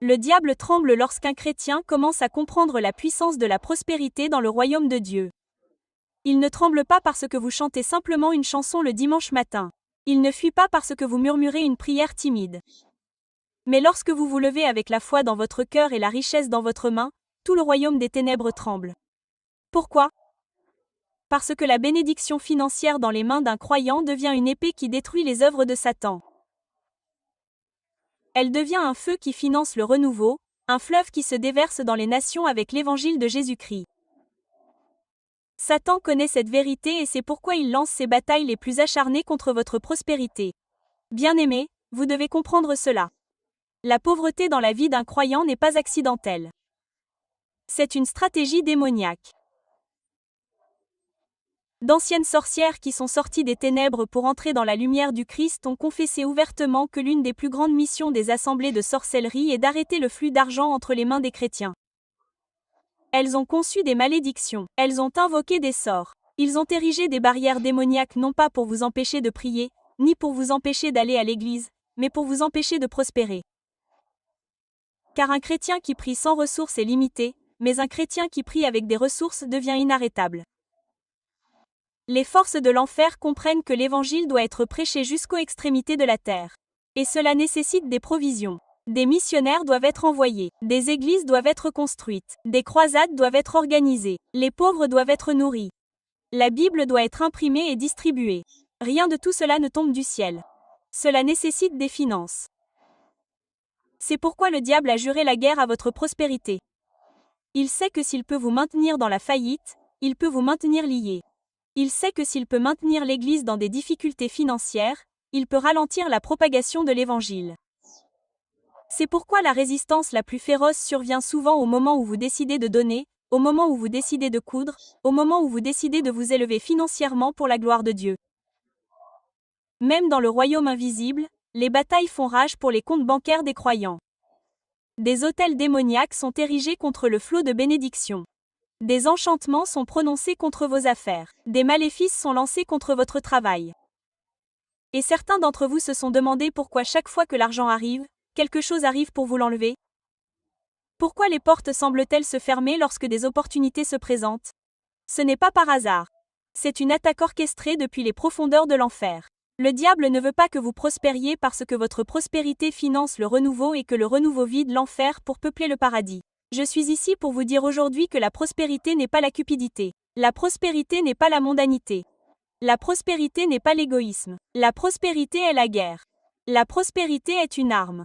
Le diable tremble lorsqu'un chrétien commence à comprendre la puissance de la prospérité dans le royaume de Dieu. Il ne tremble pas parce que vous chantez simplement une chanson le dimanche matin. Il ne fuit pas parce que vous murmurez une prière timide. Mais lorsque vous vous levez avec la foi dans votre cœur et la richesse dans votre main, tout le royaume des ténèbres tremble. Pourquoi ? Parce que la bénédiction financière dans les mains d'un croyant devient une épée qui détruit les œuvres de Satan. Elle devient un feu qui finance le renouveau, un fleuve qui se déverse dans les nations avec l'évangile de Jésus-Christ. Satan connaît cette vérité et c'est pourquoi il lance ses batailles les plus acharnées contre votre prospérité. Bien-aimés, vous devez comprendre cela. La pauvreté dans la vie d'un croyant n'est pas accidentelle. C'est une stratégie démoniaque. D'anciennes sorcières qui sont sorties des ténèbres pour entrer dans la lumière du Christ ont confessé ouvertement que l'une des plus grandes missions des assemblées de sorcellerie est d'arrêter le flux d'argent entre les mains des chrétiens. Elles ont conçu des malédictions, elles ont invoqué des sorts. Ils ont érigé des barrières démoniaques non pas pour vous empêcher de prier, ni pour vous empêcher d'aller à l'église, mais pour vous empêcher de prospérer. Car un chrétien qui prie sans ressources est limité, mais un chrétien qui prie avec des ressources devient inarrêtable. Les forces de l'enfer comprennent que l'évangile doit être prêché jusqu'aux extrémités de la terre. Et cela nécessite des provisions. Des missionnaires doivent être envoyés, des églises doivent être construites, des croisades doivent être organisées, les pauvres doivent être nourris. La Bible doit être imprimée et distribuée. Rien de tout cela ne tombe du ciel. Cela nécessite des finances. C'est pourquoi le diable a juré la guerre à votre prospérité. Il sait que s'il peut vous maintenir dans la faillite, il peut vous maintenir lié. Il sait que s'il peut maintenir l'Église dans des difficultés financières, il peut ralentir la propagation de l'Évangile. C'est pourquoi la résistance la plus féroce survient souvent au moment où vous décidez de donner, au moment où vous décidez de coudre, au moment où vous décidez de vous élever financièrement pour la gloire de Dieu. Même dans le royaume invisible, les batailles font rage pour les comptes bancaires des croyants. Des autels démoniaques sont érigés contre le flot de bénédictions. Des enchantements sont prononcés contre vos affaires. Des maléfices sont lancés contre votre travail. Et certains d'entre vous se sont demandé pourquoi chaque fois que l'argent arrive, quelque chose arrive pour vous l'enlever. Pourquoi les portes semblent-elles se fermer lorsque des opportunités se présentent? Ce n'est pas par hasard. C'est une attaque orchestrée depuis les profondeurs de l'enfer. Le diable ne veut pas que vous prospériez parce que votre prospérité finance le renouveau et que le renouveau vide l'enfer pour peupler le paradis. Je suis ici pour vous dire aujourd'hui que la prospérité n'est pas la cupidité. La prospérité n'est pas la mondanité. La prospérité n'est pas l'égoïsme. La prospérité est la guerre. La prospérité est une arme.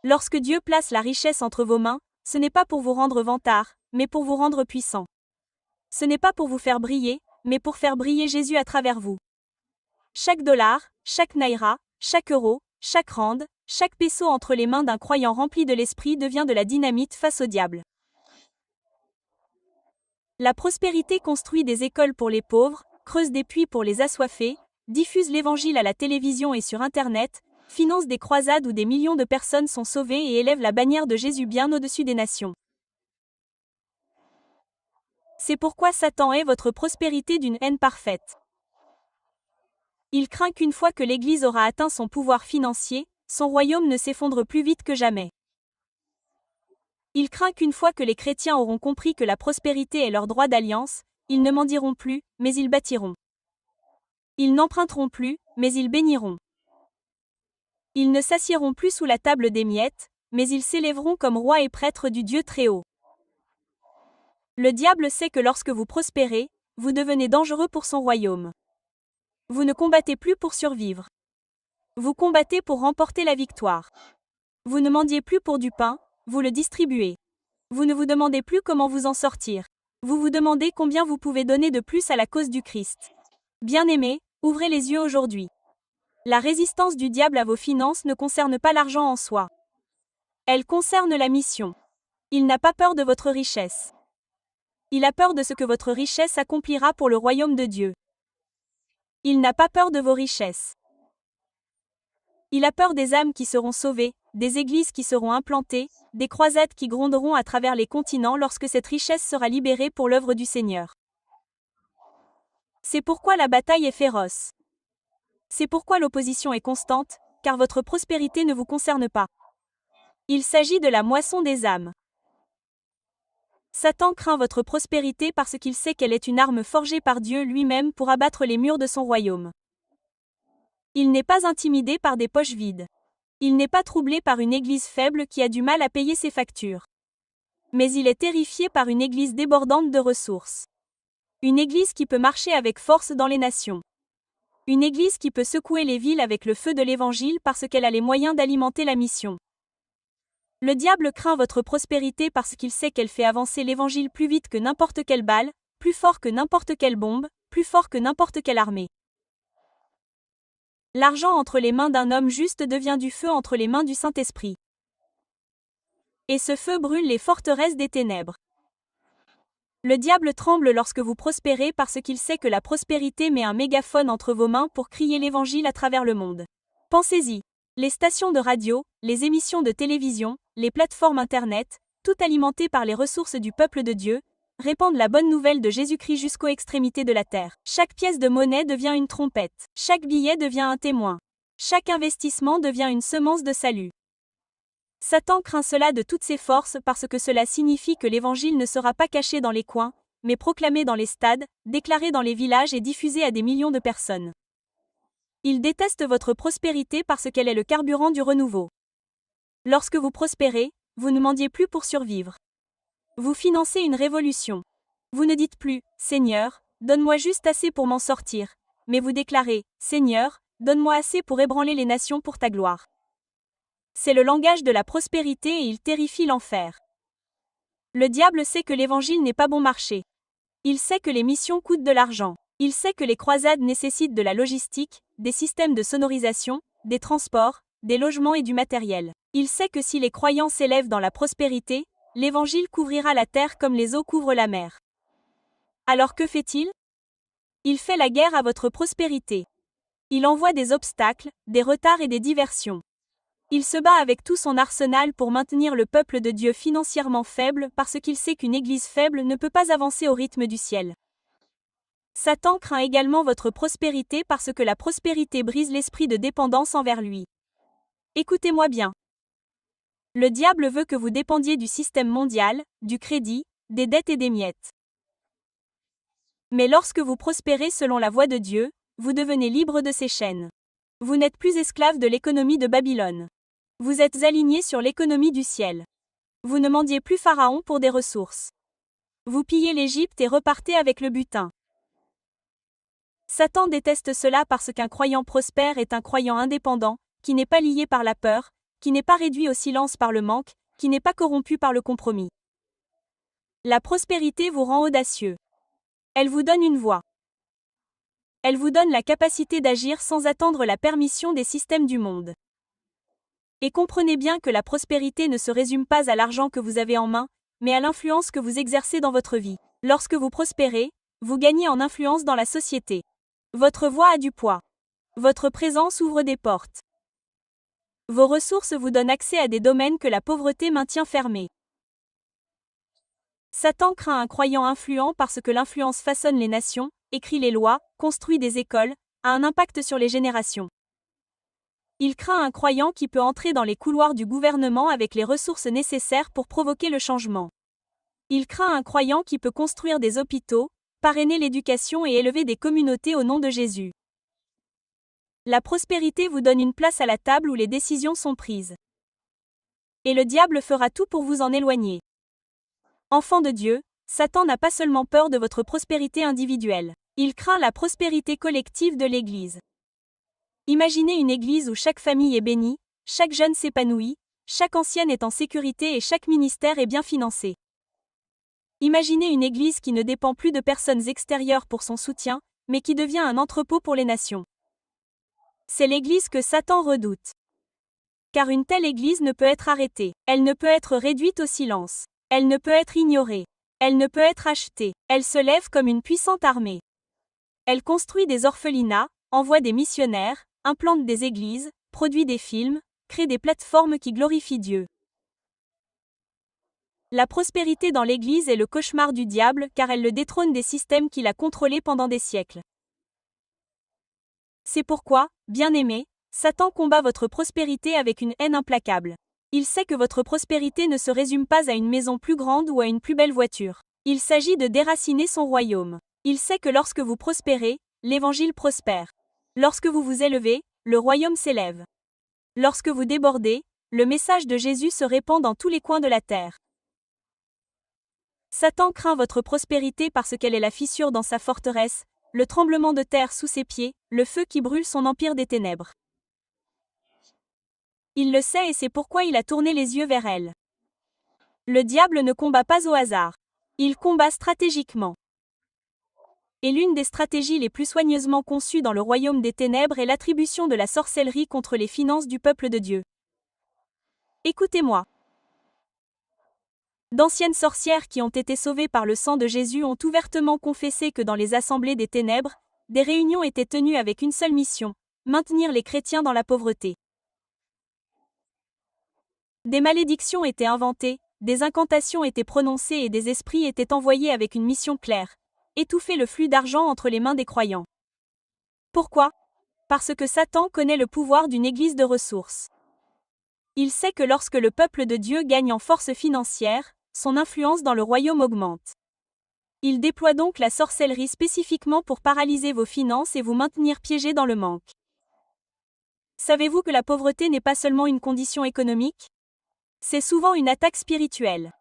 Lorsque Dieu place la richesse entre vos mains, ce n'est pas pour vous rendre vantard, mais pour vous rendre puissant. Ce n'est pas pour vous faire briller, mais pour faire briller Jésus à travers vous. Chaque dollar, chaque naira, chaque euro, chaque rand, chaque peso entre les mains d'un croyant rempli de l'esprit devient de la dynamite face au diable. La prospérité construit des écoles pour les pauvres, creuse des puits pour les assoiffés, diffuse l'évangile à la télévision et sur Internet, finance des croisades où des millions de personnes sont sauvées et élève la bannière de Jésus bien au-dessus des nations. C'est pourquoi Satan hait votre prospérité d'une haine parfaite. Il craint qu'une fois que l'Église aura atteint son pouvoir financier, son royaume ne s'effondre plus vite que jamais. Il craint qu'une fois que les chrétiens auront compris que la prospérité est leur droit d'alliance, ils ne mendiront plus, mais ils bâtiront. Ils n'emprunteront plus, mais ils béniront. Ils ne s'assiéront plus sous la table des miettes, mais ils s'élèveront comme rois et prêtres du Dieu Très-Haut. Le diable sait que lorsque vous prospérez, vous devenez dangereux pour son royaume. Vous ne combattez plus pour survivre. Vous combattez pour remporter la victoire. Vous ne mendiez plus pour du pain, vous le distribuez. Vous ne vous demandez plus comment vous en sortir. Vous vous demandez combien vous pouvez donner de plus à la cause du Christ. Bien-aimés, ouvrez les yeux aujourd'hui. La résistance du diable à vos finances ne concerne pas l'argent en soi. Elle concerne la mission. Il n'a pas peur de votre richesse. Il a peur de ce que votre richesse accomplira pour le royaume de Dieu. Il n'a pas peur de vos richesses. Il a peur des âmes qui seront sauvées, des églises qui seront implantées, des croisades qui gronderont à travers les continents lorsque cette richesse sera libérée pour l'œuvre du Seigneur. C'est pourquoi la bataille est féroce. C'est pourquoi l'opposition est constante, car votre prospérité ne vous concerne pas. Il s'agit de la moisson des âmes. Satan craint votre prospérité parce qu'il sait qu'elle est une arme forgée par Dieu lui-même pour abattre les murs de son royaume. Il n'est pas intimidé par des poches vides. Il n'est pas troublé par une église faible qui a du mal à payer ses factures. Mais il est terrifié par une église débordante de ressources. Une église qui peut marcher avec force dans les nations. Une église qui peut secouer les villes avec le feu de l'évangile parce qu'elle a les moyens d'alimenter la mission. Le diable craint votre prospérité parce qu'il sait qu'elle fait avancer l'évangile plus vite que n'importe quelle balle, plus fort que n'importe quelle bombe, plus fort que n'importe quelle armée. L'argent entre les mains d'un homme juste devient du feu entre les mains du Saint-Esprit. Et ce feu brûle les forteresses des ténèbres. Le diable tremble lorsque vous prospérez parce qu'il sait que la prospérité met un mégaphone entre vos mains pour crier l'évangile à travers le monde. Pensez-y. Les stations de radio, les émissions de télévision, les plateformes Internet, tout alimentées par les ressources du peuple de Dieu, répandent la bonne nouvelle de Jésus-Christ jusqu'aux extrémités de la terre. Chaque pièce de monnaie devient une trompette. Chaque billet devient un témoin. Chaque investissement devient une semence de salut. Satan craint cela de toutes ses forces parce que cela signifie que l'évangile ne sera pas caché dans les coins, mais proclamé dans les stades, déclaré dans les villages et diffusé à des millions de personnes. Il déteste votre prospérité parce qu'elle est le carburant du renouveau. Lorsque vous prospérez, vous ne mendiez plus pour survivre. Vous financez une révolution. Vous ne dites plus « Seigneur, donne-moi juste assez pour m'en sortir », mais vous déclarez « Seigneur, donne-moi assez pour ébranler les nations pour ta gloire ». C'est le langage de la prospérité et il terrifie l'enfer. Le diable sait que l'évangile n'est pas bon marché. Il sait que les missions coûtent de l'argent. Il sait que les croisades nécessitent de la logistique, des systèmes de sonorisation, des transports, des logements et du matériel. Il sait que si les croyants s'élèvent dans la prospérité, l'évangile couvrira la terre comme les eaux couvrent la mer. Alors que fait-il? Il fait la guerre à votre prospérité. Il envoie des obstacles, des retards et des diversions. Il se bat avec tout son arsenal pour maintenir le peuple de Dieu financièrement faible parce qu'il sait qu'une église faible ne peut pas avancer au rythme du ciel. Satan craint également votre prospérité parce que la prospérité brise l'esprit de dépendance envers lui. Écoutez-moi bien. Le diable veut que vous dépendiez du système mondial, du crédit, des dettes et des miettes. Mais lorsque vous prospérez selon la voie de Dieu, vous devenez libre de ces chaînes. Vous n'êtes plus esclave de l'économie de Babylone. Vous êtes aligné sur l'économie du ciel. Vous ne mendiez plus Pharaon pour des ressources. Vous pillez l'Égypte et repartez avec le butin. Satan déteste cela parce qu'un croyant prospère est un croyant indépendant, qui n'est pas lié par la peur, qui n'est pas réduit au silence par le manque, qui n'est pas corrompu par le compromis. La prospérité vous rend audacieux. Elle vous donne une voix. Elle vous donne la capacité d'agir sans attendre la permission des systèmes du monde. Et comprenez bien que la prospérité ne se résume pas à l'argent que vous avez en main, mais à l'influence que vous exercez dans votre vie. Lorsque vous prospérez, vous gagnez en influence dans la société. Votre voix a du poids. Votre présence ouvre des portes. Vos ressources vous donnent accès à des domaines que la pauvreté maintient fermés. Satan craint un croyant influent parce que l'influence façonne les nations, écrit les lois, construit des écoles, a un impact sur les générations. Il craint un croyant qui peut entrer dans les couloirs du gouvernement avec les ressources nécessaires pour provoquer le changement. Il craint un croyant qui peut construire des hôpitaux, parrainer l'éducation et élever des communautés au nom de Jésus. La prospérité vous donne une place à la table où les décisions sont prises. Et le diable fera tout pour vous en éloigner. Enfant de Dieu, Satan n'a pas seulement peur de votre prospérité individuelle. Il craint la prospérité collective de l'Église. Imaginez une Église où chaque famille est bénie, chaque jeune s'épanouit, chaque ancienne est en sécurité et chaque ministère est bien financé. Imaginez une Église qui ne dépend plus de personnes extérieures pour son soutien, mais qui devient un entrepôt pour les nations. C'est l'Église que Satan redoute. Car une telle Église ne peut être arrêtée. Elle ne peut être réduite au silence. Elle ne peut être ignorée. Elle ne peut être achetée. Elle se lève comme une puissante armée. Elle construit des orphelinats, envoie des missionnaires, implante des églises, produit des films, crée des plateformes qui glorifient Dieu. La prospérité dans l'Église est le cauchemar du diable car elle le détrône des systèmes qu'il a contrôlés pendant des siècles. C'est pourquoi, bien-aimés, Satan combat votre prospérité avec une haine implacable. Il sait que votre prospérité ne se résume pas à une maison plus grande ou à une plus belle voiture. Il s'agit de déraciner son royaume. Il sait que lorsque vous prospérez, l'Évangile prospère. Lorsque vous vous élevez, le royaume s'élève. Lorsque vous débordez, le message de Jésus se répand dans tous les coins de la terre. Satan craint votre prospérité parce qu'elle est la fissure dans sa forteresse, le tremblement de terre sous ses pieds, le feu qui brûle son empire des ténèbres. Il le sait et c'est pourquoi il a tourné les yeux vers elle. Le diable ne combat pas au hasard. Il combat stratégiquement. Et l'une des stratégies les plus soigneusement conçues dans le royaume des ténèbres est l'attribution de la sorcellerie contre les finances du peuple de Dieu. Écoutez-moi. D'anciennes sorcières qui ont été sauvées par le sang de Jésus ont ouvertement confessé que dans les assemblées des ténèbres, des réunions étaient tenues avec une seule mission, maintenir les chrétiens dans la pauvreté. Des malédictions étaient inventées, des incantations étaient prononcées et des esprits étaient envoyés avec une mission claire, étouffer le flux d'argent entre les mains des croyants. Pourquoi ? Parce que Satan connaît le pouvoir d'une église de ressources. Il sait que lorsque le peuple de Dieu gagne en force financière, son influence dans le royaume augmente. Il déploie donc la sorcellerie spécifiquement pour paralyser vos finances et vous maintenir piégés dans le manque. Savez-vous que la pauvreté n'est pas seulement une condition économique ? C'est souvent une attaque spirituelle.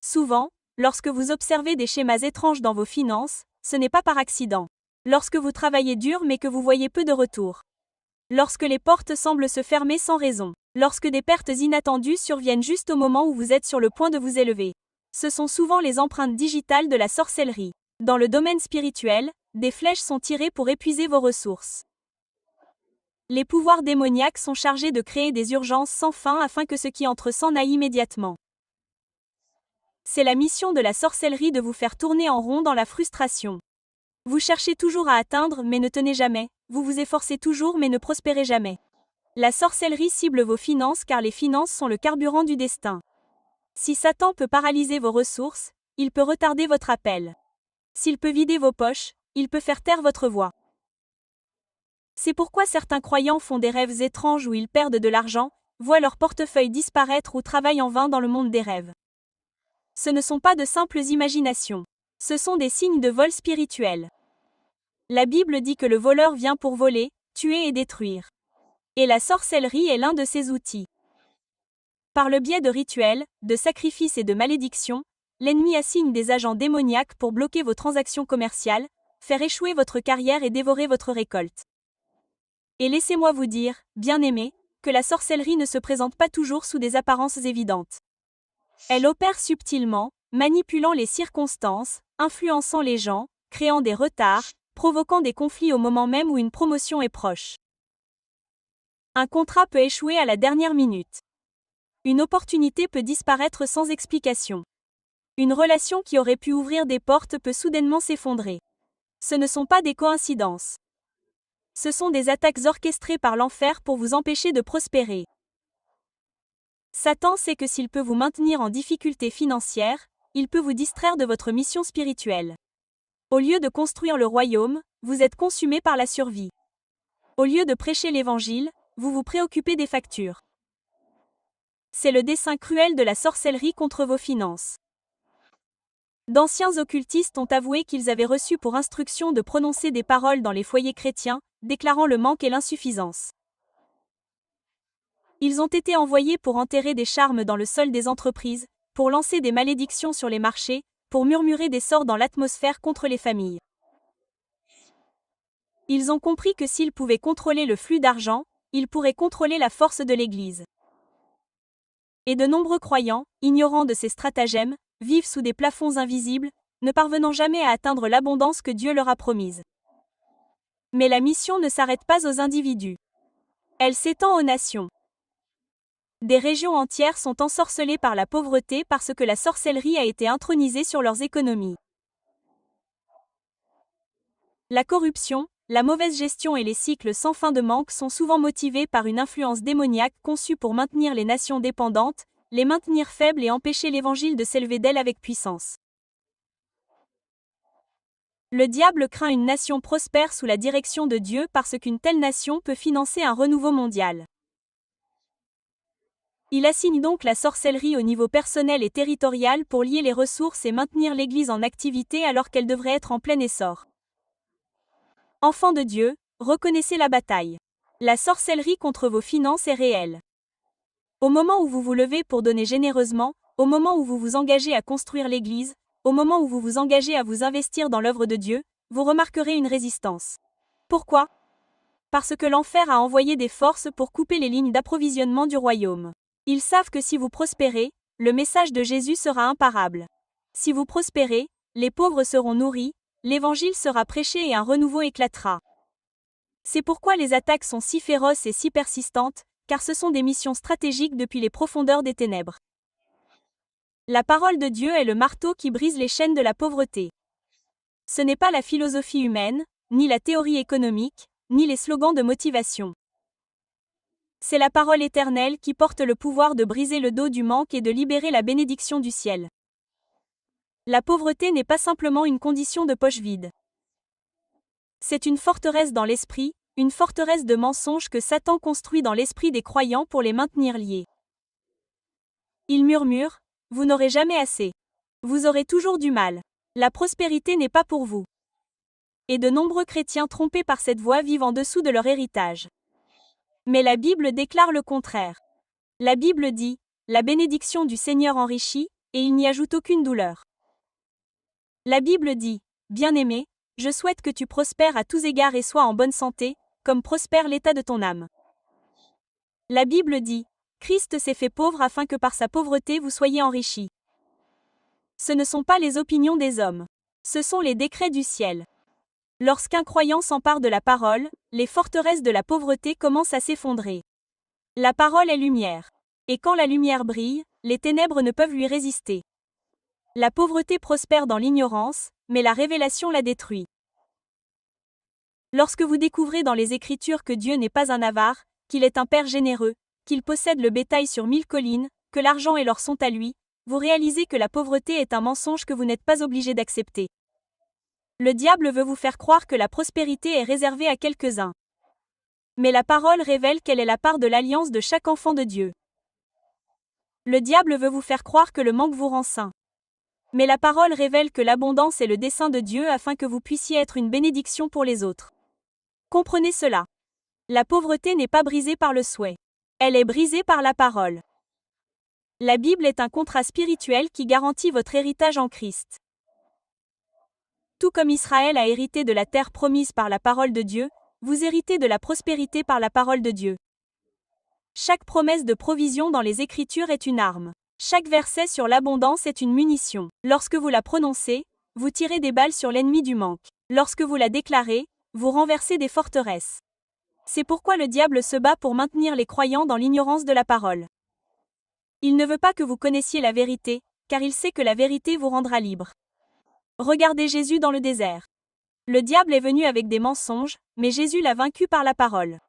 Souvent, lorsque vous observez des schémas étranges dans vos finances, ce n'est pas par accident. Lorsque vous travaillez dur mais que vous voyez peu de retour. Lorsque les portes semblent se fermer sans raison. Lorsque des pertes inattendues surviennent juste au moment où vous êtes sur le point de vous élever. Ce sont souvent les empreintes digitales de la sorcellerie. Dans le domaine spirituel, des flèches sont tirées pour épuiser vos ressources. Les pouvoirs démoniaques sont chargés de créer des urgences sans fin afin que ce qui entre s'en aille immédiatement. C'est la mission de la sorcellerie de vous faire tourner en rond dans la frustration. Vous cherchez toujours à atteindre mais ne tenez jamais, vous vous efforcez toujours mais ne prospérez jamais. La sorcellerie cible vos finances car les finances sont le carburant du destin. Si Satan peut paralyser vos ressources, il peut retarder votre appel. S'il peut vider vos poches, il peut faire taire votre voix. C'est pourquoi certains croyants font des rêves étranges où ils perdent de l'argent, voient leur portefeuille disparaître ou travaillent en vain dans le monde des rêves. Ce ne sont pas de simples imaginations. Ce sont des signes de vol spirituel. La Bible dit que le voleur vient pour voler, tuer et détruire. Et la sorcellerie est l'un de ces outils. Par le biais de rituels, de sacrifices et de malédictions, l'ennemi assigne des agents démoniaques pour bloquer vos transactions commerciales, faire échouer votre carrière et dévorer votre récolte. Et laissez-moi vous dire, bien-aimés, que la sorcellerie ne se présente pas toujours sous des apparences évidentes. Elle opère subtilement, manipulant les circonstances, influençant les gens, créant des retards, provoquant des conflits au moment même où une promotion est proche. Un contrat peut échouer à la dernière minute. Une opportunité peut disparaître sans explication. Une relation qui aurait pu ouvrir des portes peut soudainement s'effondrer. Ce ne sont pas des coïncidences. Ce sont des attaques orchestrées par l'enfer pour vous empêcher de prospérer. Satan sait que s'il peut vous maintenir en difficulté financière, il peut vous distraire de votre mission spirituelle. Au lieu de construire le royaume, vous êtes consumé par la survie. Au lieu de prêcher l'évangile, vous vous préoccupez des factures. C'est le dessein cruel de la sorcellerie contre vos finances. D'anciens occultistes ont avoué qu'ils avaient reçu pour instruction de prononcer des paroles dans les foyers chrétiens, déclarant le manque et l'insuffisance. Ils ont été envoyés pour enterrer des charmes dans le sol des entreprises, pour lancer des malédictions sur les marchés, pour murmurer des sorts dans l'atmosphère contre les familles. Ils ont compris que s'ils pouvaient contrôler le flux d'argent, ils pourraient contrôler la force de l'Église. Et de nombreux croyants, ignorants de ces stratagèmes, vivent sous des plafonds invisibles, ne parvenant jamais à atteindre l'abondance que Dieu leur a promise. Mais la mission ne s'arrête pas aux individus. Elle s'étend aux nations. Des régions entières sont ensorcelées par la pauvreté parce que la sorcellerie a été intronisée sur leurs économies. La corruption, la mauvaise gestion et les cycles sans fin de manque sont souvent motivés par une influence démoniaque conçue pour maintenir les nations dépendantes, les maintenir faibles et empêcher l'évangile de s'élever d'elles avec puissance. Le diable craint une nation prospère sous la direction de Dieu parce qu'une telle nation peut financer un renouveau mondial. Il assigne donc la sorcellerie au niveau personnel et territorial pour lier les ressources et maintenir l'Église en activité alors qu'elle devrait être en plein essor. Enfants de Dieu, reconnaissez la bataille. La sorcellerie contre vos finances est réelle. Au moment où vous vous levez pour donner généreusement, au moment où vous vous engagez à construire l'Église, au moment où vous vous engagez à vous investir dans l'œuvre de Dieu, vous remarquerez une résistance. Pourquoi ? Parce que l'enfer a envoyé des forces pour couper les lignes d'approvisionnement du royaume. Ils savent que si vous prospérez, le message de Jésus sera imparable. Si vous prospérez, les pauvres seront nourris, l'évangile sera prêché et un renouveau éclatera. C'est pourquoi les attaques sont si féroces et si persistantes, car ce sont des missions stratégiques depuis les profondeurs des ténèbres. La parole de Dieu est le marteau qui brise les chaînes de la pauvreté. Ce n'est pas la philosophie humaine, ni la théorie économique, ni les slogans de motivation. C'est la parole éternelle qui porte le pouvoir de briser le dos du manque et de libérer la bénédiction du ciel. La pauvreté n'est pas simplement une condition de poche vide. C'est une forteresse dans l'esprit, une forteresse de mensonges que Satan construit dans l'esprit des croyants pour les maintenir liés. Il murmure, « Vous n'aurez jamais assez. Vous aurez toujours du mal. La prospérité n'est pas pour vous. » Et de nombreux chrétiens trompés par cette voie vivent en dessous de leur héritage. Mais la Bible déclare le contraire. La Bible dit, « La bénédiction du Seigneur enrichit, et il n'y ajoute aucune douleur. » La Bible dit, « Bien-aimé, je souhaite que tu prospères à tous égards et sois en bonne santé, comme prospère l'état de ton âme. » La Bible dit, « Christ s'est fait pauvre afin que par sa pauvreté vous soyez enrichis. » Ce ne sont pas les opinions des hommes. Ce sont les décrets du ciel. Lorsqu'un croyant s'empare de la parole, les forteresses de la pauvreté commencent à s'effondrer. La parole est lumière. Et quand la lumière brille, les ténèbres ne peuvent lui résister. La pauvreté prospère dans l'ignorance, mais la révélation la détruit. Lorsque vous découvrez dans les Écritures que Dieu n'est pas un avare, qu'il est un Père généreux, qu'il possède le bétail sur 1000 collines, que l'argent et l'or sont à lui, vous réalisez que la pauvreté est un mensonge que vous n'êtes pas obligé d'accepter. Le diable veut vous faire croire que la prospérité est réservée à quelques-uns. Mais la parole révèle quelle est la part de l'alliance de chaque enfant de Dieu. Le diable veut vous faire croire que le manque vous rend saint. Mais la parole révèle que l'abondance est le dessein de Dieu afin que vous puissiez être une bénédiction pour les autres. Comprenez cela. La pauvreté n'est pas brisée par le souhait. Elle est brisée par la parole. La Bible est un contrat spirituel qui garantit votre héritage en Christ. Tout comme Israël a hérité de la terre promise par la parole de Dieu, vous héritez de la prospérité par la parole de Dieu. Chaque promesse de provision dans les Écritures est une arme. Chaque verset sur l'abondance est une munition. Lorsque vous la prononcez, vous tirez des balles sur l'ennemi du manque. Lorsque vous la déclarez, vous renversez des forteresses. C'est pourquoi le diable se bat pour maintenir les croyants dans l'ignorance de la parole. Il ne veut pas que vous connaissiez la vérité, car il sait que la vérité vous rendra libre. Regardez Jésus dans le désert. Le diable est venu avec des mensonges, mais Jésus l'a vaincu par la parole.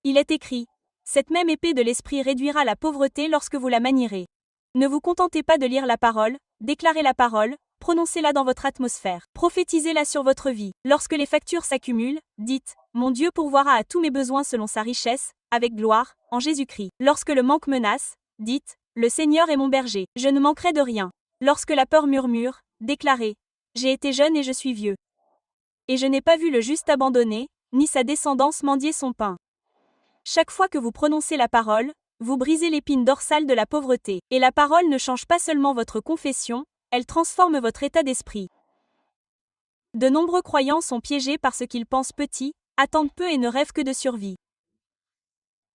Il est écrit, « Cette même épée de l'esprit réduira la pauvreté lorsque vous la manierez. » Ne vous contentez pas de lire la parole, déclarez la parole, prononcez-la dans votre atmosphère, prophétisez-la sur votre vie. Lorsque les factures s'accumulent, dites, « Mon Dieu pourvoira à tous mes besoins selon sa richesse, avec gloire, en Jésus-Christ. » Lorsque le manque menace, dites, « Le Seigneur est mon berger, je ne manquerai de rien. » Lorsque la peur murmure, déclarez, « J'ai été jeune et je suis vieux. Et je n'ai pas vu le juste abandonné, ni sa descendance mendier son pain. » Chaque fois que vous prononcez la parole, vous brisez l'épine dorsale de la pauvreté. Et la parole ne change pas seulement votre confession, elle transforme votre état d'esprit. De nombreux croyants sont piégés parce qu'ils pensent petit, attendent peu et ne rêvent que de survie.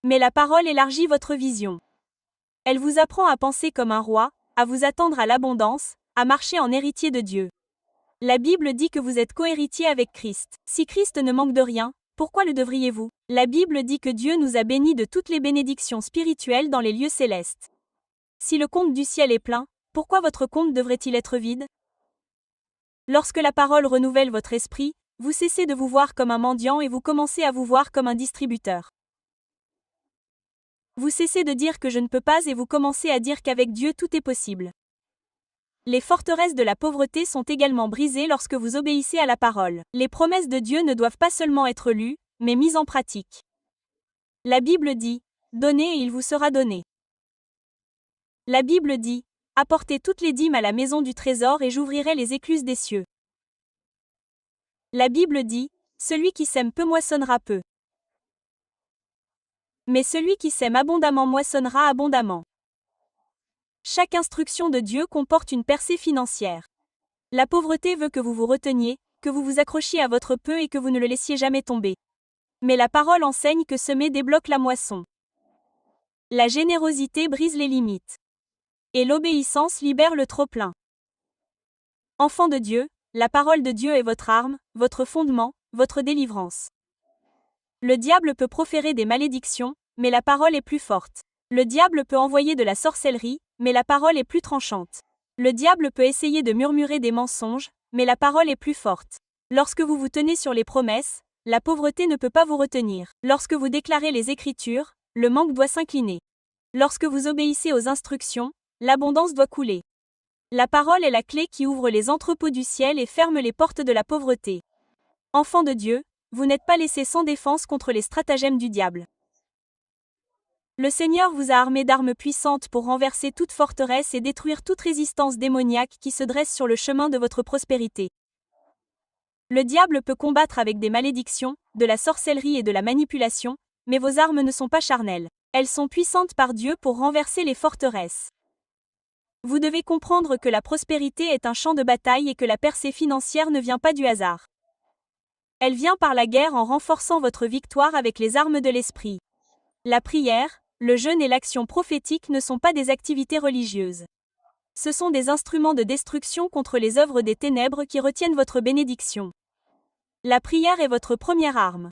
Mais la parole élargit votre vision. Elle vous apprend à penser comme un roi, à vous attendre à l'abondance, à marcher en héritier de Dieu. La Bible dit que vous êtes cohéritier avec Christ. Si Christ ne manque de rien, pourquoi le devriez-vous ? La Bible dit que Dieu nous a bénis de toutes les bénédictions spirituelles dans les lieux célestes. Si le compte du ciel est plein, pourquoi votre compte devrait-il être vide ? Lorsque la parole renouvelle votre esprit, vous cessez de vous voir comme un mendiant et vous commencez à vous voir comme un distributeur. Vous cessez de dire que je ne peux pas et vous commencez à dire qu'avec Dieu tout est possible. Les forteresses de la pauvreté sont également brisées lorsque vous obéissez à la parole. Les promesses de Dieu ne doivent pas seulement être lues, mais mises en pratique. La Bible dit, « Donnez et il vous sera donné. » La Bible dit, « Apportez toutes les dîmes à la maison du trésor et j'ouvrirai les écluses des cieux. » La Bible dit, « Celui qui sème peu moissonnera peu. Mais celui qui sème abondamment moissonnera abondamment. » Chaque instruction de Dieu comporte une percée financière. La pauvreté veut que vous vous reteniez, que vous vous accrochiez à votre peu et que vous ne le laissiez jamais tomber. Mais la parole enseigne que semer débloque la moisson. La générosité brise les limites. Et l'obéissance libère le trop-plein. Enfant de Dieu, la parole de Dieu est votre arme, votre fondement, votre délivrance. Le diable peut proférer des malédictions, mais la parole est plus forte. Le diable peut envoyer de la sorcellerie, mais la parole est plus tranchante. Le diable peut essayer de murmurer des mensonges, mais la parole est plus forte. Lorsque vous vous tenez sur les promesses, la pauvreté ne peut pas vous retenir. Lorsque vous déclarez les Écritures, le manque doit s'incliner. Lorsque vous obéissez aux instructions, l'abondance doit couler. La parole est la clé qui ouvre les entrepôts du ciel et ferme les portes de la pauvreté. Enfant de Dieu, vous n'êtes pas laissé sans défense contre les stratagèmes du diable. Le Seigneur vous a armé d'armes puissantes pour renverser toute forteresse et détruire toute résistance démoniaque qui se dresse sur le chemin de votre prospérité. Le diable peut combattre avec des malédictions, de la sorcellerie et de la manipulation, mais vos armes ne sont pas charnelles. Elles sont puissantes par Dieu pour renverser les forteresses. Vous devez comprendre que la prospérité est un champ de bataille et que la percée financière ne vient pas du hasard. Elle vient par la guerre en renforçant votre victoire avec les armes de l'esprit. La prière, le jeûne et l'action prophétique ne sont pas des activités religieuses. Ce sont des instruments de destruction contre les œuvres des ténèbres qui retiennent votre bénédiction. La prière est votre première arme.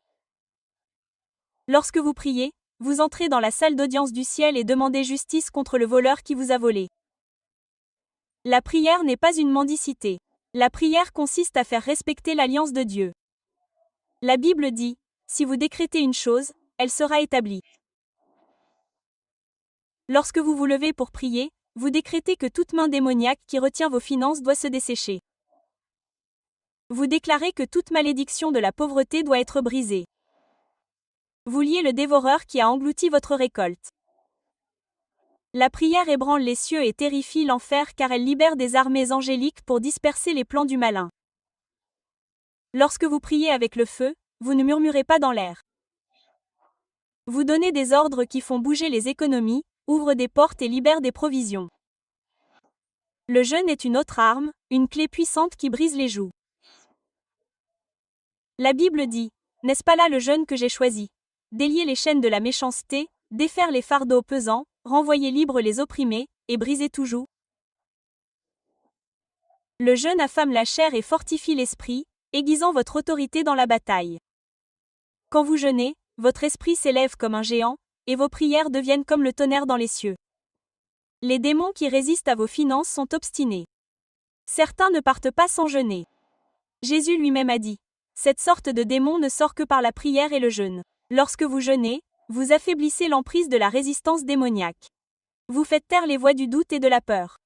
Lorsque vous priez, vous entrez dans la salle d'audience du ciel et demandez justice contre le voleur qui vous a volé. La prière n'est pas une mendicité. La prière consiste à faire respecter l'alliance de Dieu. La Bible dit, si vous décrétez une chose, elle sera établie. Lorsque vous vous levez pour prier, vous décrétez que toute main démoniaque qui retient vos finances doit se dessécher. Vous déclarez que toute malédiction de la pauvreté doit être brisée. Vous liez le dévoreur qui a englouti votre récolte. La prière ébranle les cieux et terrifie l'enfer car elle libère des armées angéliques pour disperser les plans du malin. Lorsque vous priez avec le feu, vous ne murmurez pas dans l'air. Vous donnez des ordres qui font bouger les économies, ouvrent des portes et libèrent des provisions. Le jeûne est une autre arme, une clé puissante qui brise les jougs. La Bible dit, n'est-ce pas là le jeûne que j'ai choisi? Délier les chaînes de la méchanceté, défaire les fardeaux pesants, renvoyer libres les opprimés, et briser tout joug. Le jeûne affame la chair et fortifie l'esprit, aiguisant votre autorité dans la bataille. Quand vous jeûnez, votre esprit s'élève comme un géant, et vos prières deviennent comme le tonnerre dans les cieux. Les démons qui résistent à vos finances sont obstinés. Certains ne partent pas sans jeûner. Jésus lui-même a dit, cette sorte de démon ne sort que par la prière et le jeûne. Lorsque vous jeûnez, vous affaiblissez l'emprise de la résistance démoniaque. Vous faites taire les voix du doute et de la peur.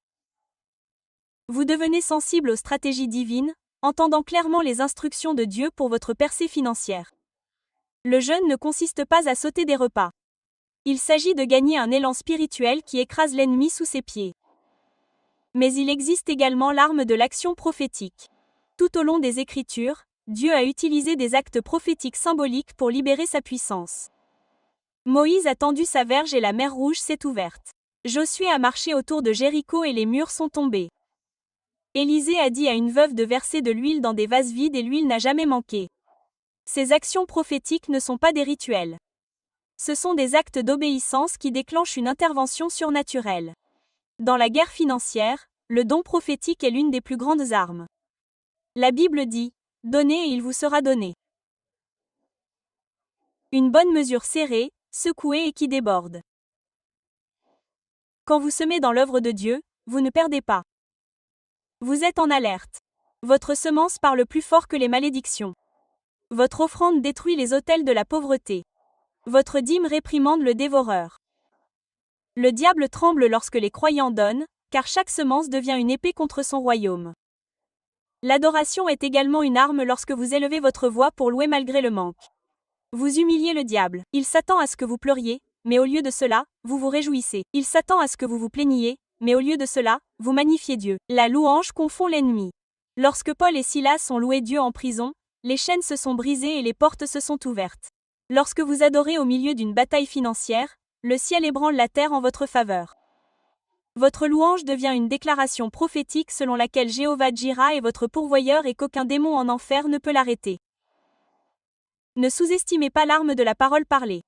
Vous devenez sensible aux stratégies divines, entendant clairement les instructions de Dieu pour votre percée financière. Le jeûne ne consiste pas à sauter des repas. Il s'agit de gagner un élan spirituel qui écrase l'ennemi sous ses pieds. Mais il existe également l'arme de l'action prophétique. Tout au long des Écritures, Dieu a utilisé des actes prophétiques symboliques pour libérer sa puissance. Moïse a tendu sa verge et la mer Rouge s'est ouverte. Josué a marché autour de Jéricho et les murs sont tombés. Élisée a dit à une veuve de verser de l'huile dans des vases vides et l'huile n'a jamais manqué. Ces actions prophétiques ne sont pas des rituels. Ce sont des actes d'obéissance qui déclenchent une intervention surnaturelle. Dans la guerre financière, le don prophétique est l'une des plus grandes armes. La Bible dit, « Donnez et il vous sera donné. » Une bonne mesure serrée, secouée et qui déborde. Quand vous semez dans l'œuvre de Dieu, vous ne perdez pas. Vous êtes en alerte. Votre semence parle plus fort que les malédictions. Votre offrande détruit les autels de la pauvreté. Votre dîme réprimande le dévoreur. Le diable tremble lorsque les croyants donnent, car chaque semence devient une épée contre son royaume. L'adoration est également une arme lorsque vous élevez votre voix pour louer malgré le manque. Vous humiliez le diable. Il s'attend à ce que vous pleuriez, mais au lieu de cela, vous vous réjouissez. Il s'attend à ce que vous vous plaigniez, mais au lieu de cela, vous magnifiez Dieu. La louange confond l'ennemi. Lorsque Paul et Silas ont loué Dieu en prison, les chaînes se sont brisées et les portes se sont ouvertes. Lorsque vous adorez au milieu d'une bataille financière, le ciel ébranle la terre en votre faveur. Votre louange devient une déclaration prophétique selon laquelle Jéhovah Jireh est votre pourvoyeur et qu'aucun démon en enfer ne peut l'arrêter. Ne sous-estimez pas l'arme de la parole parlée.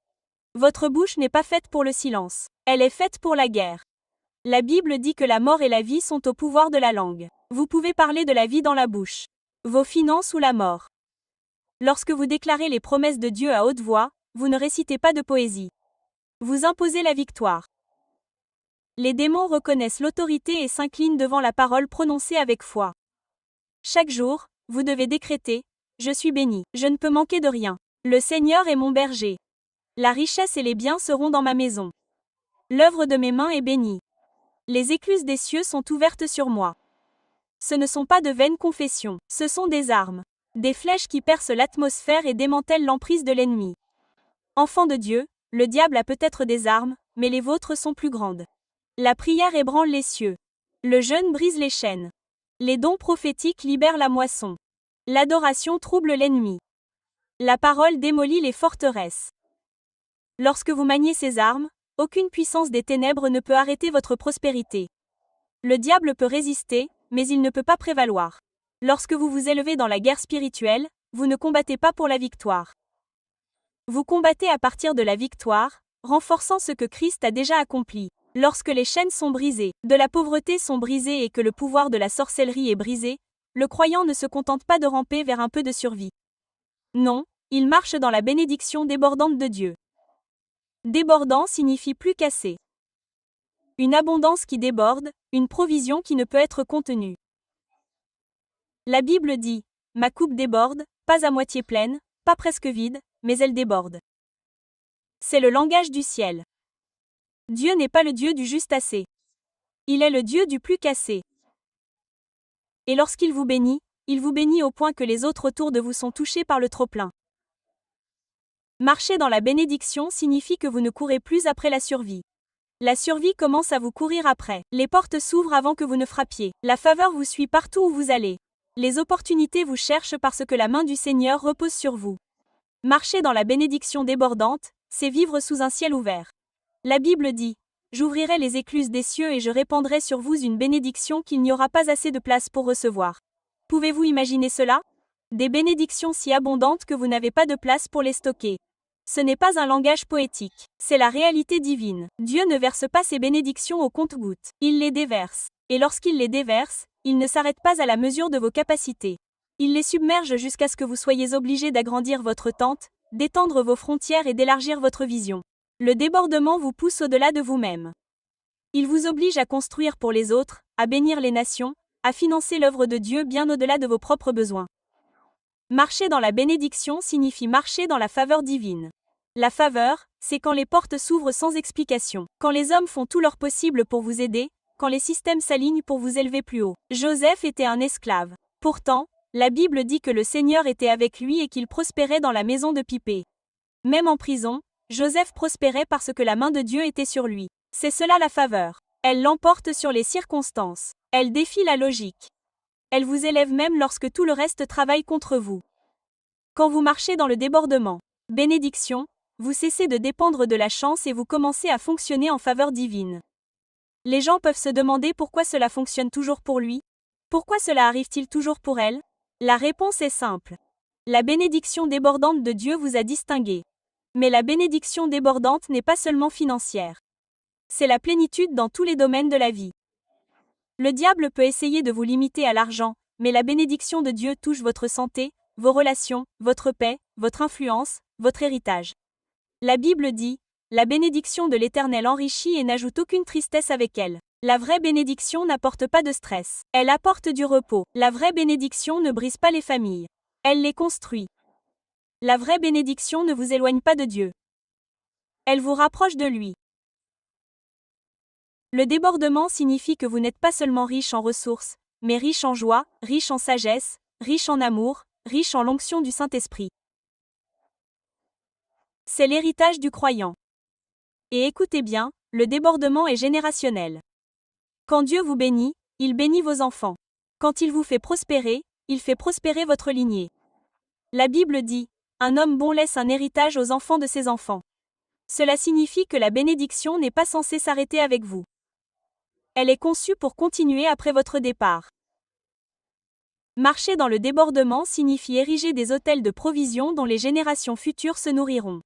Votre bouche n'est pas faite pour le silence. Elle est faite pour la guerre. La Bible dit que la mort et la vie sont au pouvoir de la langue. Vous pouvez parler de la vie dans la bouche. Vos finances ou la mort. Lorsque vous déclarez les promesses de Dieu à haute voix, vous ne récitez pas de poésie. Vous imposez la victoire. Les démons reconnaissent l'autorité et s'inclinent devant la parole prononcée avec foi. Chaque jour, vous devez décréter « Je suis béni, je ne peux manquer de rien. Le Seigneur est mon berger. La richesse et les biens seront dans ma maison. L'œuvre de mes mains est bénie. Les écluses des cieux sont ouvertes sur moi. » Ce ne sont pas de vaines confessions, ce sont des armes. Des flèches qui percent l'atmosphère et démantèlent l'emprise de l'ennemi. Enfant de Dieu, le diable a peut-être des armes, mais les vôtres sont plus grandes. La prière ébranle les cieux. Le jeûne brise les chaînes. Les dons prophétiques libèrent la moisson. L'adoration trouble l'ennemi. La parole démolit les forteresses. Lorsque vous maniez ces armes, aucune puissance des ténèbres ne peut arrêter votre prospérité. Le diable peut résister, mais il ne peut pas prévaloir. Lorsque vous vous élevez dans la guerre spirituelle, vous ne combattez pas pour la victoire. Vous combattez à partir de la victoire, renforçant ce que Christ a déjà accompli. Lorsque les chaînes sont brisées, de la pauvreté sont brisées et que le pouvoir de la sorcellerie est brisé, le croyant ne se contente pas de ramper vers un peu de survie. Non, il marche dans la bénédiction débordante de Dieu. Débordant signifie plus qu'assez. Une abondance qui déborde, une provision qui ne peut être contenue. La Bible dit « Ma coupe déborde, pas à moitié pleine, pas presque vide, mais elle déborde. » C'est le langage du ciel. Dieu n'est pas le Dieu du juste assez. Il est le Dieu du plus qu'assez. Et lorsqu'il vous bénit au point que les autres autour de vous sont touchés par le trop-plein. Marcher dans la bénédiction signifie que vous ne courez plus après la survie. La survie commence à vous courir après. Les portes s'ouvrent avant que vous ne frappiez. La faveur vous suit partout où vous allez. Les opportunités vous cherchent parce que la main du Seigneur repose sur vous. Marcher dans la bénédiction débordante, c'est vivre sous un ciel ouvert. La Bible dit « J'ouvrirai les écluses des cieux et je répandrai sur vous une bénédiction qu'il n'y aura pas assez de place pour recevoir. » Pouvez-vous imaginer cela? Des bénédictions si abondantes que vous n'avez pas de place pour les stocker. Ce n'est pas un langage poétique, c'est la réalité divine. Dieu ne verse pas ses bénédictions au compte-gouttes, il les déverse. Et lorsqu'il les déverse, il ne s'arrête pas à la mesure de vos capacités. Il les submerge jusqu'à ce que vous soyez obligés d'agrandir votre tente, d'étendre vos frontières et d'élargir votre vision. Le débordement vous pousse au-delà de vous-même. Il vous oblige à construire pour les autres, à bénir les nations, à financer l'œuvre de Dieu bien au-delà de vos propres besoins. Marcher dans la bénédiction signifie marcher dans la faveur divine. La faveur, c'est quand les portes s'ouvrent sans explication, quand les hommes font tout leur possible pour vous aider, quand les systèmes s'alignent pour vous élever plus haut. Joseph était un esclave. Pourtant, la Bible dit que le Seigneur était avec lui et qu'il prospérait dans la maison de Pipée. Même en prison, Joseph prospérait parce que la main de Dieu était sur lui. C'est cela la faveur. Elle l'emporte sur les circonstances. Elle défie la logique. Elle vous élève même lorsque tout le reste travaille contre vous. Quand vous marchez dans le débordement, bénédiction, vous cessez de dépendre de la chance et vous commencez à fonctionner en faveur divine. Les gens peuvent se demander pourquoi cela fonctionne toujours pour lui. Pourquoi cela arrive-t-il toujours pour elle? La réponse est simple. La bénédiction débordante de Dieu vous a distingué. Mais la bénédiction débordante n'est pas seulement financière. C'est la plénitude dans tous les domaines de la vie. Le diable peut essayer de vous limiter à l'argent, mais la bénédiction de Dieu touche votre santé, vos relations, votre paix, votre influence, votre héritage. La Bible dit « La bénédiction de l'Éternel enrichit et n'ajoute aucune tristesse avec elle. » La vraie bénédiction n'apporte pas de stress. Elle apporte du repos. La vraie bénédiction ne brise pas les familles. Elle les construit. La vraie bénédiction ne vous éloigne pas de Dieu. Elle vous rapproche de lui. Le débordement signifie que vous n'êtes pas seulement riche en ressources, mais riche en joie, riche en sagesse, riche en amour, riche en l'onction du Saint-Esprit. C'est l'héritage du croyant. Et écoutez bien, le débordement est générationnel. Quand Dieu vous bénit, il bénit vos enfants. Quand il vous fait prospérer, il fait prospérer votre lignée. La Bible dit, un homme bon laisse un héritage aux enfants de ses enfants. Cela signifie que la bénédiction n'est pas censée s'arrêter avec vous. Elle est conçue pour continuer après votre départ. Marcher dans le débordement signifie ériger des autels de provision dont les générations futures se nourriront.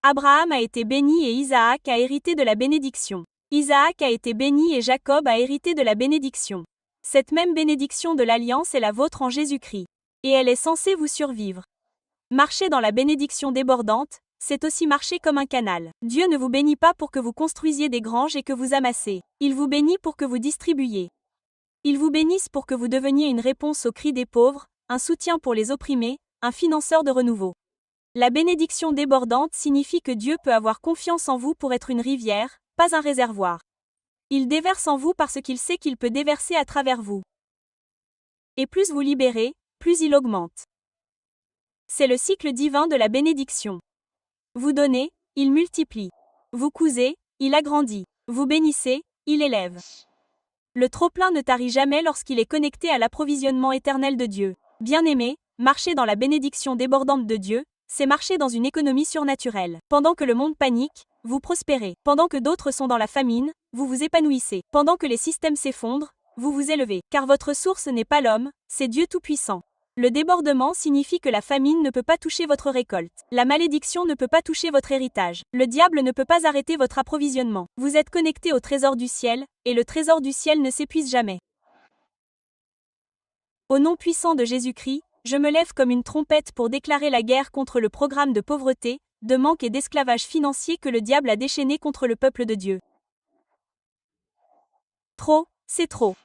Abraham a été béni et Isaac a hérité de la bénédiction. Isaac a été béni et Jacob a hérité de la bénédiction. Cette même bénédiction de l'alliance est la vôtre en Jésus-Christ. Et elle est censée vous survivre. Marcher dans la bénédiction débordante, c'est aussi marcher comme un canal. Dieu ne vous bénit pas pour que vous construisiez des granges et que vous amassez. Il vous bénit pour que vous distribuiez. Il vous bénisse pour que vous deveniez une réponse aux cris des pauvres, un soutien pour les opprimés, un financeur de renouveau. La bénédiction débordante signifie que Dieu peut avoir confiance en vous pour être une rivière, pas un réservoir. Il déverse en vous parce qu'il sait qu'il peut déverser à travers vous. Et plus vous libérez, plus il augmente. C'est le cycle divin de la bénédiction. Vous donnez, il multiplie. Vous cousez, il agrandit. Vous bénissez, il élève. Le trop-plein ne tarit jamais lorsqu'il est connecté à l'approvisionnement éternel de Dieu. Bien-aimé, marcher dans la bénédiction débordante de Dieu, c'est marcher dans une économie surnaturelle. Pendant que le monde panique, vous prospérez. Pendant que d'autres sont dans la famine, vous vous épanouissez. Pendant que les systèmes s'effondrent, vous vous élevez. Car votre source n'est pas l'homme, c'est Dieu Tout-Puissant. Le débordement signifie que la famine ne peut pas toucher votre récolte. La malédiction ne peut pas toucher votre héritage. Le diable ne peut pas arrêter votre approvisionnement. Vous êtes connecté au trésor du ciel, et le trésor du ciel ne s'épuise jamais. Au nom puissant de Jésus-Christ, je me lève comme une trompette pour déclarer la guerre contre le programme de pauvreté, de manque et d'esclavage financier que le diable a déchaîné contre le peuple de Dieu. Trop, c'est trop.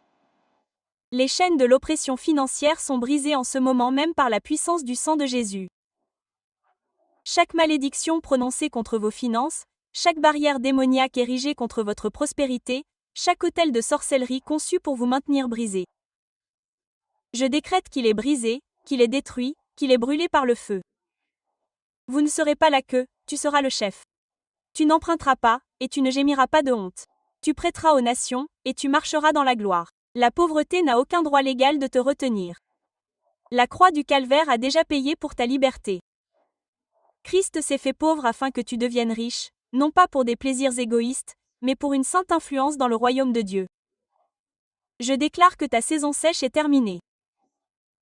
Les chaînes de l'oppression financière sont brisées en ce moment même par la puissance du sang de Jésus. Chaque malédiction prononcée contre vos finances, chaque barrière démoniaque érigée contre votre prospérité, chaque autel de sorcellerie conçu pour vous maintenir brisé. Je décrète qu'il est brisé, qu'il est détruit, qu'il est brûlé par le feu. Vous ne serez pas la queue, tu seras le chef. Tu n'emprunteras pas, et tu ne gémiras pas de honte. Tu prêteras aux nations, et tu marcheras dans la gloire. La pauvreté n'a aucun droit légal de te retenir. La croix du calvaire a déjà payé pour ta liberté. Christ s'est fait pauvre afin que tu deviennes riche, non pas pour des plaisirs égoïstes, mais pour une sainte influence dans le royaume de Dieu. Je déclare que ta saison sèche est terminée.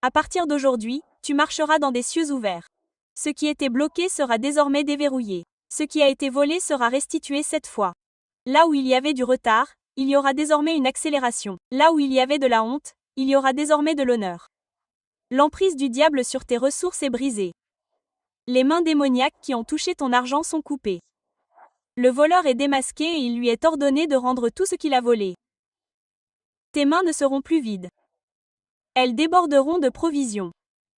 À partir d'aujourd'hui, tu marcheras dans des cieux ouverts. Ce qui était bloqué sera désormais déverrouillé. Ce qui a été volé sera restitué 7 fois. Là où il y avait du retard, il y aura désormais une accélération. Là où il y avait de la honte, il y aura désormais de l'honneur. L'emprise du diable sur tes ressources est brisée. Les mains démoniaques qui ont touché ton argent sont coupées. Le voleur est démasqué et il lui est ordonné de rendre tout ce qu'il a volé. Tes mains ne seront plus vides. Elles déborderont de provisions.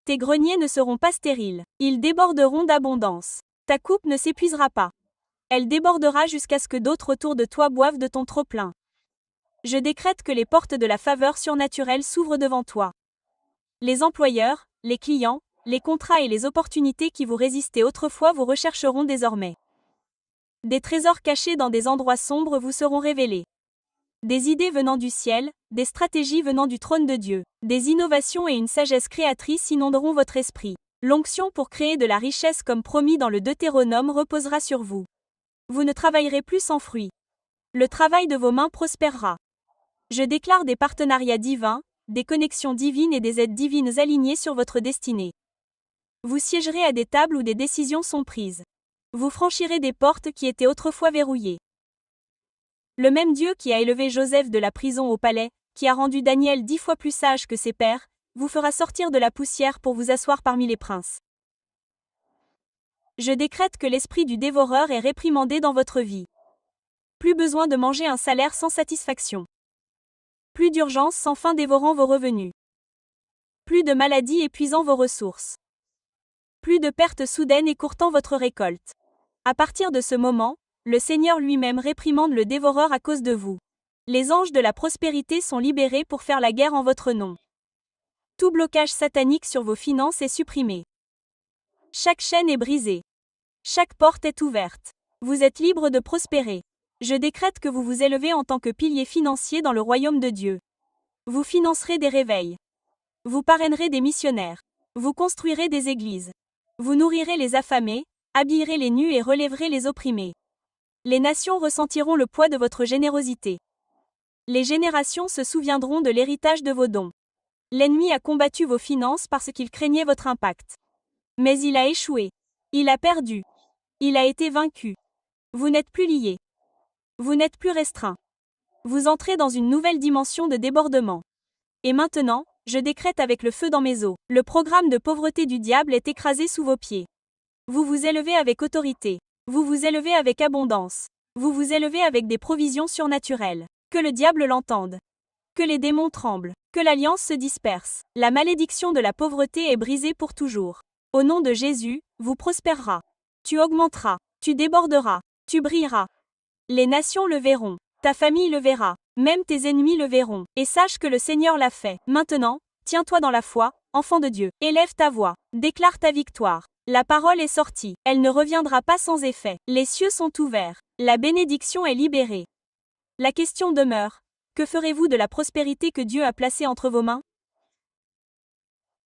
Tes greniers ne seront pas stériles. Ils déborderont d'abondance. Ta coupe ne s'épuisera pas. Elle débordera jusqu'à ce que d'autres autour de toi boivent de ton trop-plein. Je décrète que les portes de la faveur surnaturelle s'ouvrent devant toi. Les employeurs, les clients, les contrats et les opportunités qui vous résistaient autrefois vous rechercheront désormais. Des trésors cachés dans des endroits sombres vous seront révélés. Des idées venant du ciel, des stratégies venant du trône de Dieu, des innovations et une sagesse créatrice inonderont votre esprit. L'onction pour créer de la richesse comme promis dans le Deutéronome reposera sur vous. Vous ne travaillerez plus sans fruit. Le travail de vos mains prospérera. Je déclare des partenariats divins, des connexions divines et des aides divines alignées sur votre destinée. Vous siégerez à des tables où des décisions sont prises. Vous franchirez des portes qui étaient autrefois verrouillées. Le même Dieu qui a élevé Joseph de la prison au palais, qui a rendu Daniel 10 fois plus sage que ses pairs, vous fera sortir de la poussière pour vous asseoir parmi les princes. Je décrète que l'esprit du dévoreur est réprimandé dans votre vie. Plus besoin de manger un salaire sans satisfaction. Plus d'urgence sans fin dévorant vos revenus. Plus de maladies épuisant vos ressources. Plus de pertes soudaines écourtant votre récolte. À partir de ce moment, le Seigneur lui-même réprimande le dévoreur à cause de vous. Les anges de la prospérité sont libérés pour faire la guerre en votre nom. Tout blocage satanique sur vos finances est supprimé. Chaque chaîne est brisée. Chaque porte est ouverte. Vous êtes libre de prospérer. Je décrète que vous vous élevez en tant que pilier financier dans le royaume de Dieu. Vous financerez des réveils. Vous parrainerez des missionnaires. Vous construirez des églises. Vous nourrirez les affamés, habillerez les nus et relèverez les opprimés. Les nations ressentiront le poids de votre générosité. Les générations se souviendront de l'héritage de vos dons. L'ennemi a combattu vos finances parce qu'il craignait votre impact. Mais il a échoué. Il a perdu. Il a été vaincu. Vous n'êtes plus lié. Vous n'êtes plus restreint. Vous entrez dans une nouvelle dimension de débordement. Et maintenant, je décrète avec le feu dans mes os, le programme de pauvreté du diable est écrasé sous vos pieds. Vous vous élevez avec autorité. Vous vous élevez avec abondance. Vous vous élevez avec des provisions surnaturelles. Que le diable l'entende. Que les démons tremblent. Que l'alliance se disperse. La malédiction de la pauvreté est brisée pour toujours. Au nom de Jésus, vous prospéreras. Tu augmenteras. Tu déborderas. Tu brilleras. Les nations le verront. Ta famille le verra. Même tes ennemis le verront. Et sache que le Seigneur l'a fait. Maintenant, tiens-toi dans la foi, enfant de Dieu. Élève ta voix. Déclare ta victoire. La parole est sortie. Elle ne reviendra pas sans effet. Les cieux sont ouverts. La bénédiction est libérée. La question demeure. Que ferez-vous de la prospérité que Dieu a placée entre vos mains?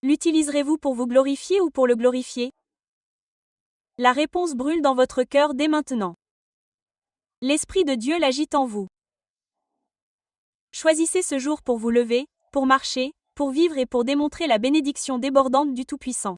L'utiliserez-vous pour vous glorifier ou pour le glorifier? La réponse brûle dans votre cœur dès maintenant. L'Esprit de Dieu l'agite en vous. Choisissez ce jour pour vous lever, pour marcher, pour vivre et pour démontrer la bénédiction débordante du Tout-Puissant.